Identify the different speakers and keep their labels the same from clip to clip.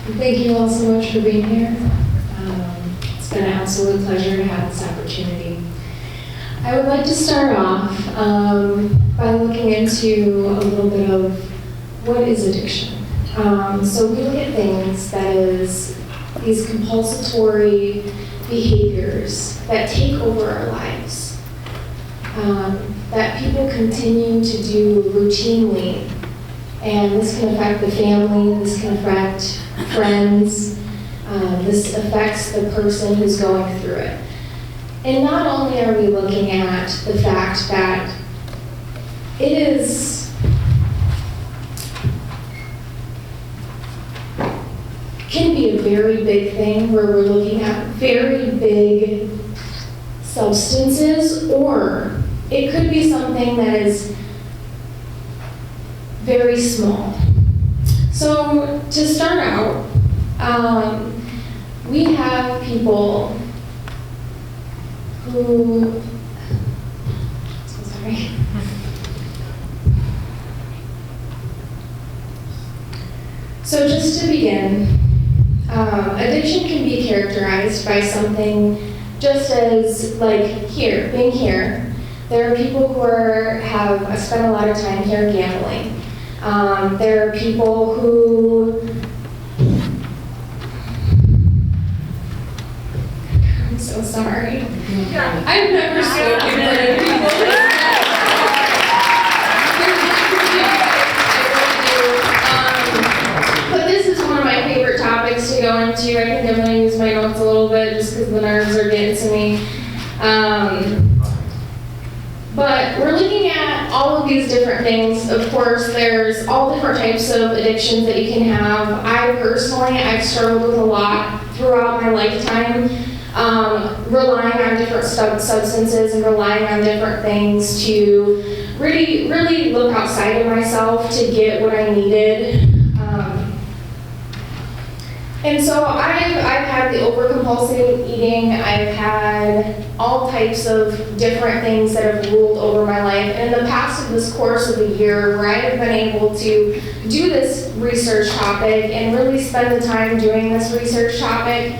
Speaker 1: Thank you all so much for being here. It's been an absolute pleasure to have this opportunity. I would like to start off by looking into a little bit of what is addiction. So we look at things that is these compulsory behaviors that take over our lives, that people continue to do routinely. And this can affect the family, this can affect friends, this affects the person who's going through it. And not only are we looking at the fact that it can be a very big thing where we're looking at very big substances, or it could be something that is very small. So to start out, we have people who, sorry. So just to begin, addiction can be characterized by something just as like here, being here. There are people who have spent a lot of time here gambling. There are people who, I'm so sorry. I've never spoken to any people. But this is one of my favorite topics to go into. I think I'm going to use my notes a little bit just because the nerves are getting to me. But we're looking at all of these different things. Of course, there's all different types of addictions that you can have. I've struggled with a lot throughout my lifetime, relying on different substances and relying on different things to really look outside of myself to get what I needed. And so I've had the overcompulsive eating. I've had all types of different things that have ruled over my life. And in the past of this course of the year, where I have been able to do this research topic and really spend the time doing this research topic,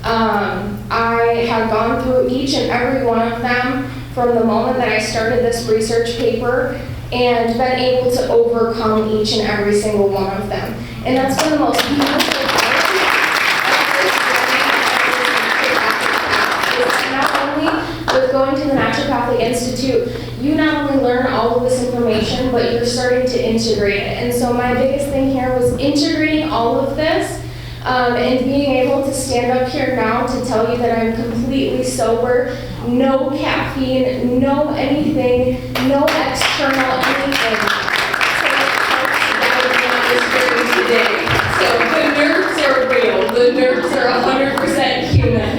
Speaker 1: I have gone through each and every one of them from the moment that I started this research paper and been able to overcome each and every single one of them. And that's been the most beautiful part. With going to the Naturopathic Institute, you not only learn all of this information, but you're starting to integrate it. And so my biggest thing here was integrating all of this and being able to stand up here now to tell you that I'm completely sober, no caffeine, no anything, no external anything. So the nerves are real. The nerves are 100% human.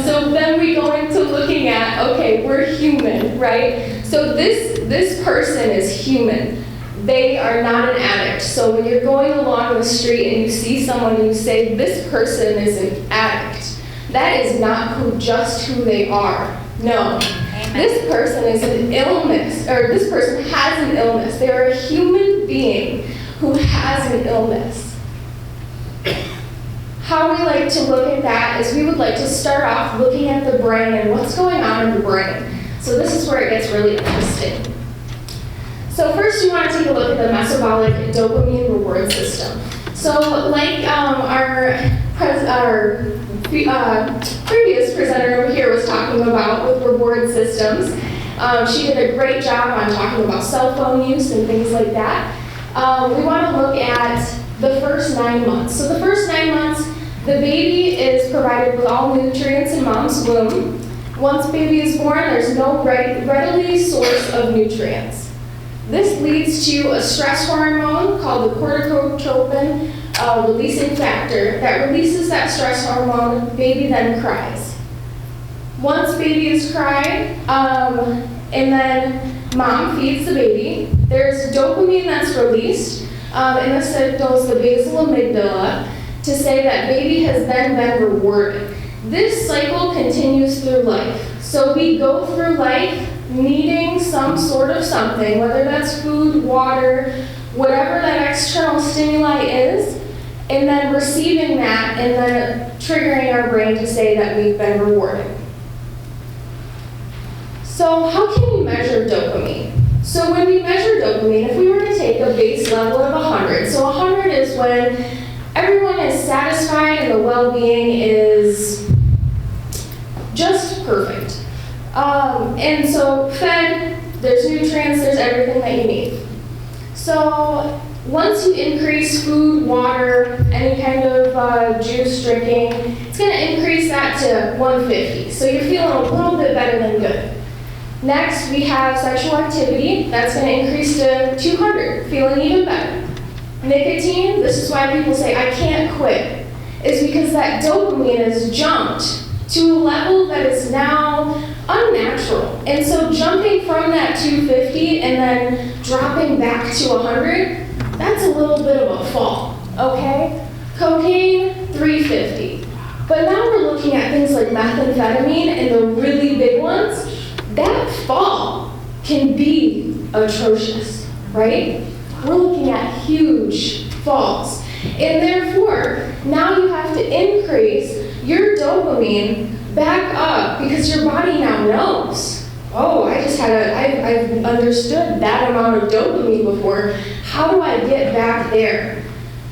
Speaker 1: So then we go into looking at, okay, we're human, right? So this person is human. They are not an addict. So when you're going along the street and you see someone and you say, this person is an addict, that is not just who they are. No. Amen. This person is an illness, or this person has an illness. They are a human being who has an illness. How we like to look at that is we would like to start off looking at the brain and what's going on in the brain. So this is where it gets really interesting. So first you want to take a look at the metabolic dopamine reward system. So like our previous presenter over here was talking about with reward systems, she did a great job on talking about cell phone use and things like that. We want to look at the first 9 months. So the first 9 months, the baby is provided with all nutrients in mom's womb. Once baby is born, there's no readily source of nutrients. This leads to a stress hormone called the corticotropin releasing factor that releases that stress hormone. Baby then cries. Once baby is cried, and then mom feeds the baby, there's dopamine that's released, and this signals the basal amygdala to say that baby has then been rewarded. This cycle continues through life. So we go through life needing some sort of something, whether that's food, water, whatever that external stimuli is, and then receiving that, and then triggering our brain to say that we've been rewarded. So how can we measure dopamine? So when we measure dopamine, if we were to take a base level of 100, so 100 is when everyone is satisfied and the well-being is just perfect. And so fed, there's nutrients, there's everything that you need. So once you increase food, water, any kind of juice drinking, it's going to increase that to 150. So you're feeling a little bit better than good. Next, we have sexual activity. That's going to increase to 200, feeling even better. Nicotine, this is why people say, I can't quit, is because that dopamine has jumped to a level that is now unnatural. And so jumping from that 250 and then dropping back to 100, that's a little bit of a fall, okay? Cocaine, 350. But now we're looking at things like methamphetamine and the really big ones. That fall can be atrocious, right? We're looking at huge falls. And therefore, now you have to increase your dopamine back up because your body now knows, oh, I've understood that amount of dopamine before. How do I get back there?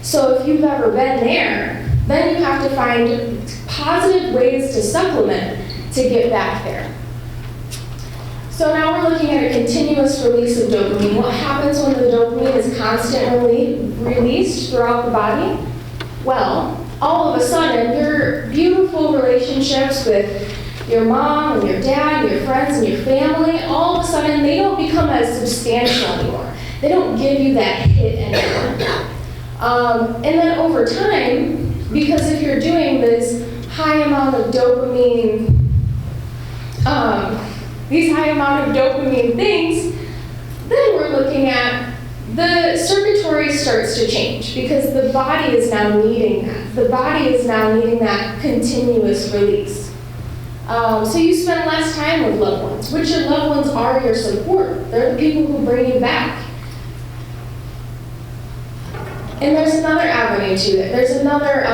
Speaker 1: So if you've ever been there, then you have to find positive ways to supplement to get back there. So now we're looking at a continuous release of dopamine. What happens when the dopamine is constantly released throughout the body? Well, all of a sudden, your beautiful relationships with your mom and your dad, and your friends and your family, all of a sudden, they don't become as substantial anymore. They don't give you that hit anymore. And then over time, because if you're doing this high amount of dopamine, things, then we're looking at the circuitry starts to change because the body is now needing that. The body is now needing that continuous release. So you spend less time with loved ones, which your loved ones are your support. They're the people who bring you back. And there's another avenue to it. There's another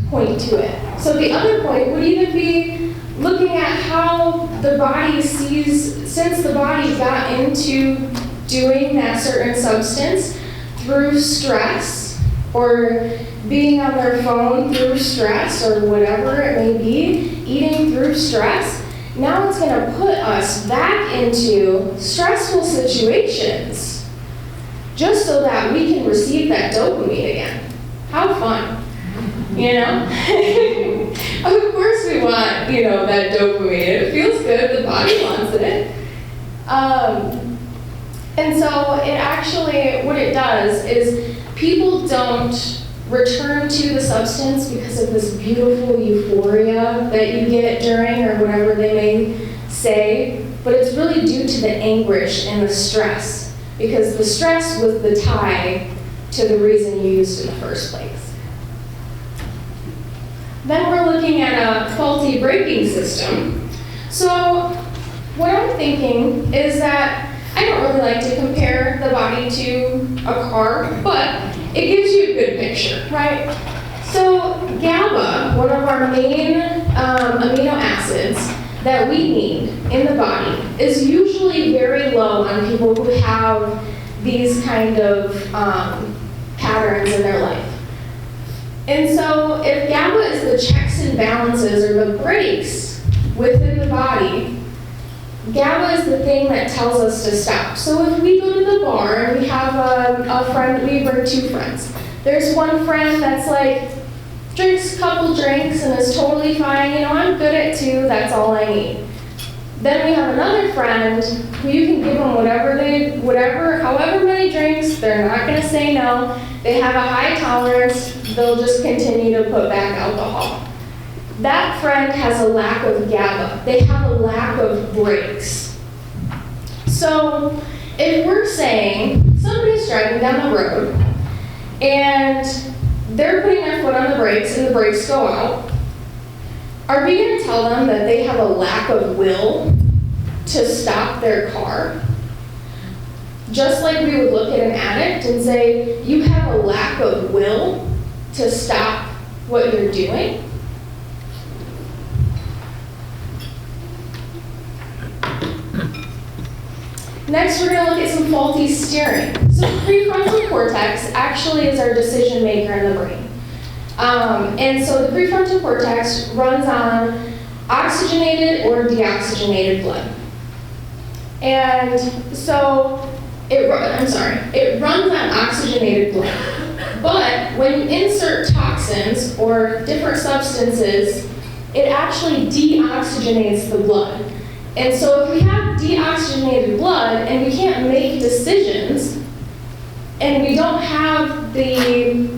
Speaker 1: point to it. So the other point would even be looking at how the body sees, since the body got into doing that certain substance through stress or being on their phone through stress or whatever it may be, eating through stress, now it's going to put us back into stressful situations just so that we can receive that dopamine again. How fun, you know? Of course we want, that dopamine. It feels good, the body wants it. And so it actually, what it does is people don't return to the substance because of this beautiful euphoria that you get during or whatever they may say, but it's really due to the anguish and the stress because the stress was the tie to the reason you used it in the first place. Then we're looking at a faulty braking system. So what I'm thinking is that I don't really like to compare the body to a car, but it gives you a good picture, right? So GABA, one of our main amino acids that we need in the body, is usually very low on people who have these kind of patterns in their life. And so if GABA is the checks and balances or the brakes within the body, GABA is the thing that tells us to stop. So if we go to the bar and we have a friend, we bring two friends. There's one friend that's like, drinks a couple drinks and is totally fine. I'm good at 2, that's all I need. Then we have another friend who you can give them however many drinks, they're not gonna say no. They have a high tolerance, they'll just continue to put back alcohol. That friend has a lack of GABA. They have a lack of brakes. So if we're saying somebody's driving down the road and they're putting their foot on the brakes and the brakes go out, are we going to tell them that they have a lack of will to stop their car? Just like we would look at an addict and say, you have a lack of will to stop what you're doing. Next, we're going to look at some faulty steering. So the prefrontal cortex actually is our decision maker in the brain. And so the prefrontal cortex runs on oxygenated or deoxygenated blood. And so it runs on oxygenated blood. But when you insert toxins or different substances, it actually deoxygenates the blood. And so if we have deoxygenated blood and we can't make decisions, and we don't have the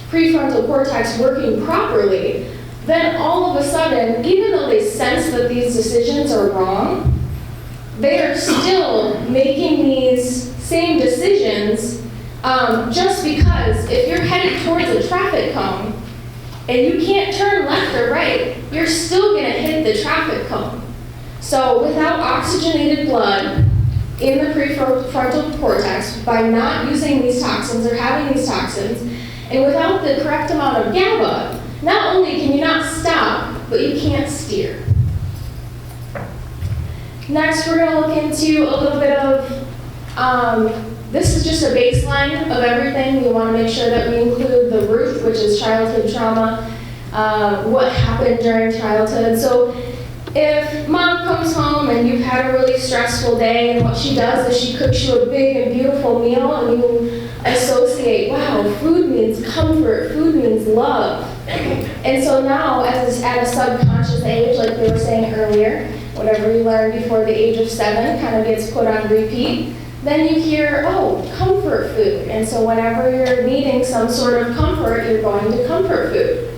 Speaker 1: prefrontal cortex working properly, then all of a sudden, even though they sense that these decisions are wrong, they are still making these same decisions just because if you're headed towards a traffic cone and you can't turn left or right, you're still going to hit the traffic cone. So without oxygenated blood in the prefrontal cortex, by not using these toxins or having these toxins, and without the correct amount of GABA, not only can you not stop, but you can't steer. Next, we're going to look into a little bit of, this is just a baseline of everything. We want to make sure that we include the root, which is childhood trauma, what happened during childhood. So if mom comes home and you've had a really stressful day, and what she does is she cooks you a big and beautiful meal, and you associate, wow, food means comfort, food means love. And so now, at a subconscious age, like we were saying earlier, whatever you learned before the age of 7 kind of gets put on repeat. Then you hear, oh, comfort food. And so whenever you're needing some sort of comfort, you're going to comfort food.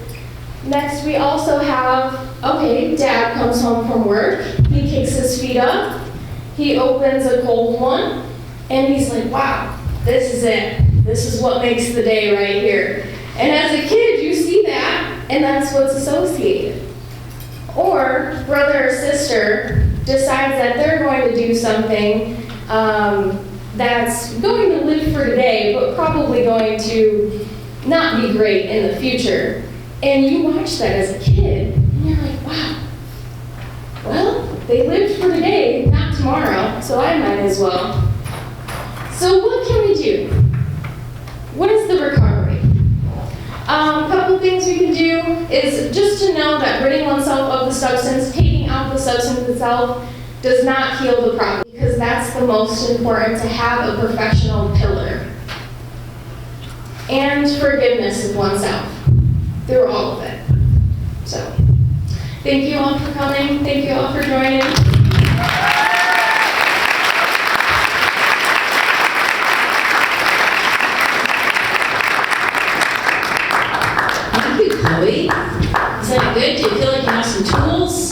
Speaker 1: Next, we also have, okay, dad comes home from work, he kicks his feet up, he opens a cold one, and he's like, wow, this is it. This is what makes the day right here. And as a kid, you see that, and that's what's associated. Or brother or sister decides that they're going to do something that's going to live for today, but probably going to not be great in the future. And you watch that as a kid, and you're like, wow, well, they lived for today, not tomorrow, so I might as well. So what can we do? What is the recovery? A couple things we can do is just to know that ridding oneself of the substance, taking out the substance itself, does not heal the problem, because that's the most important, to have a professional pillar. And forgiveness of oneself through all of it. So, thank you all for coming. Thank you all for joining.
Speaker 2: Thank you, Chloe. Is that good? Do you feel like you have some tools?